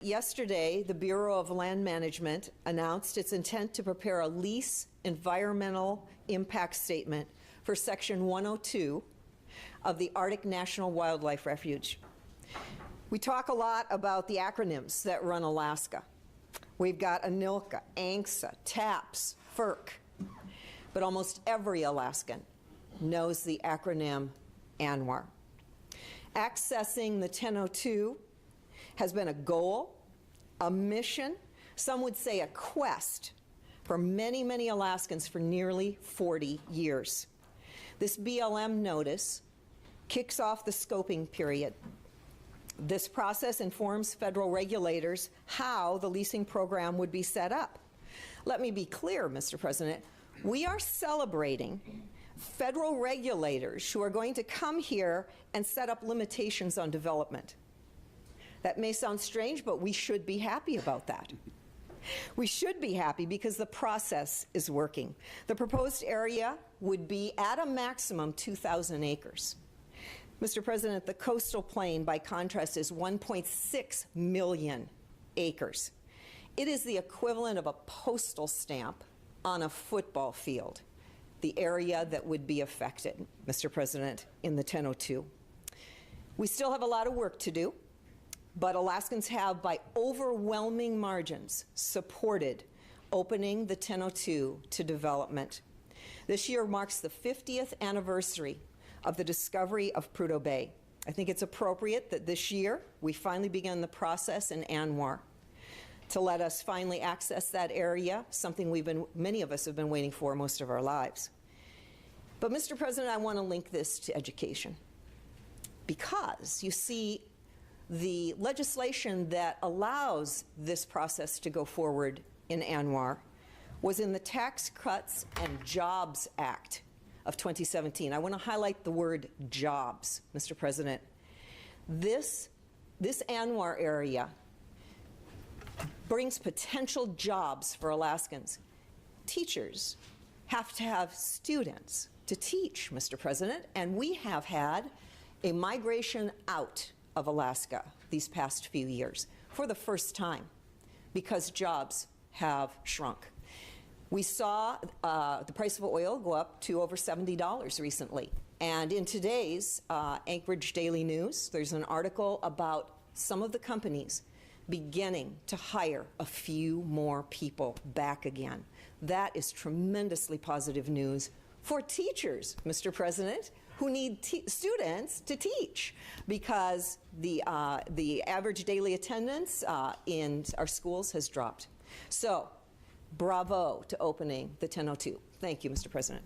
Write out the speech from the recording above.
yesterday, the Bureau of Land Management announced its intent to prepare a lease environmental impact statement for Section 102 of the Arctic National Wildlife Refuge. We talk a lot about the acronyms that run Alaska. We've got ANWR, ANWR, TAPS, FERC, but almost every Alaskan knows the acronym ANWR. Accessing the 1002 has been a goal, a mission, some would say a quest, for many, many Alaskans for nearly 40 years. This BLM notice kicks off the scoping period. This process informs federal regulators how the leasing program would be set up. Let me be clear, Mr. President, we are celebrating federal regulators who are going to come here and set up limitations on development. That may sound strange, but we should be happy about that. We should be happy because the process is working. The proposed area would be at a maximum 2,000 acres. Mr. President, the coastal plain, by contrast, is 1.6 million acres. It is the equivalent of a postal stamp on a football field, the area that would be affected, Mr. President, in the 1002. We still have a lot of work to do, but Alaskans have, by overwhelming margins, supported opening the 1002 to development. This year marks the 50th anniversary of the discovery of Prudhoe Bay. I think it's appropriate that this year we finally begin the process in ANWR to let us finally access that area, something many of us have been waiting for most of our lives. But Mr. President, I want to link this to education, because you see, the legislation that allows this process to go forward in ANWR was in the Tax Cuts and Jobs Act of 2017. I want to highlight the word jobs, Mr. President. This ANWR area brings potential jobs for Alaskans. Teachers have to have students to teach, Mr. President, and we have had a migration out of Alaska these past few years for the first time because jobs have shrunk. We saw the price of oil go up to over $70 recently. And in today's Anchorage Daily News, there's an article about some of the companies beginning to hire a few more people back again. That is tremendously positive news for teachers, Mr. President, who need students to teach, because the average daily attendance in our schools has dropped. So, bravo to opening the 1002. Thank you, Mr. President.